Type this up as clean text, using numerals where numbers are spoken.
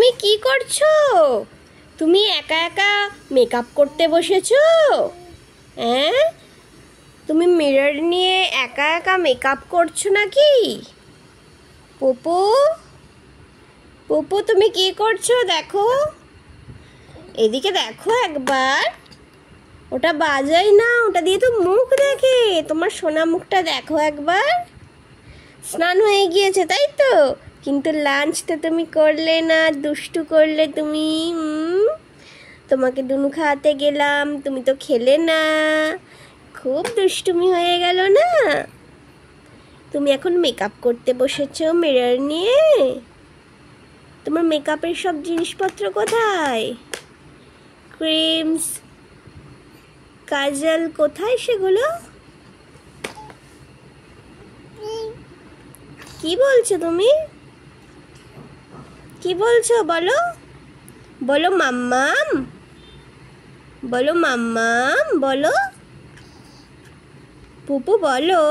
তুমি কি করছো? তুমি একা একা মেকআপ করতে বসেছো? হ্যাঁ, তুমি মিরর নিয়ে একা একা মেকআপ করছো নাকি? পপু, পপু তুমি কি করছো? দেখো, এদিকে দেখো একবার। ওটা বাজাই না, ওটা দিয়ে তো মুখ দেখে। তোমার সোনা মুখটা দেখো একবার। স্নান হয়ে গিয়েছে তাই তো, কিন্তু লাঞ্চ তো তুমি করলে না, দুষ্টু করলে তুমি। তোমাকে দুনু খাওয়াতে গেলাম, তুমি তো খেলে না। খুব দুষ্টুমি হয়ে গেল না? তুমি এখন মেকআপ করতে বসেছো মিরর নিয়ে। তোমার মেকআপের সব জিনিসপত্র কোথায়? ক্রিমস, কাজল কোথায় সেগুলো? কি বলছো তুমি? কি বলছো বলো? বলো মাম্মাম, বলো মাম্মাম, বলো পুপু, বলো।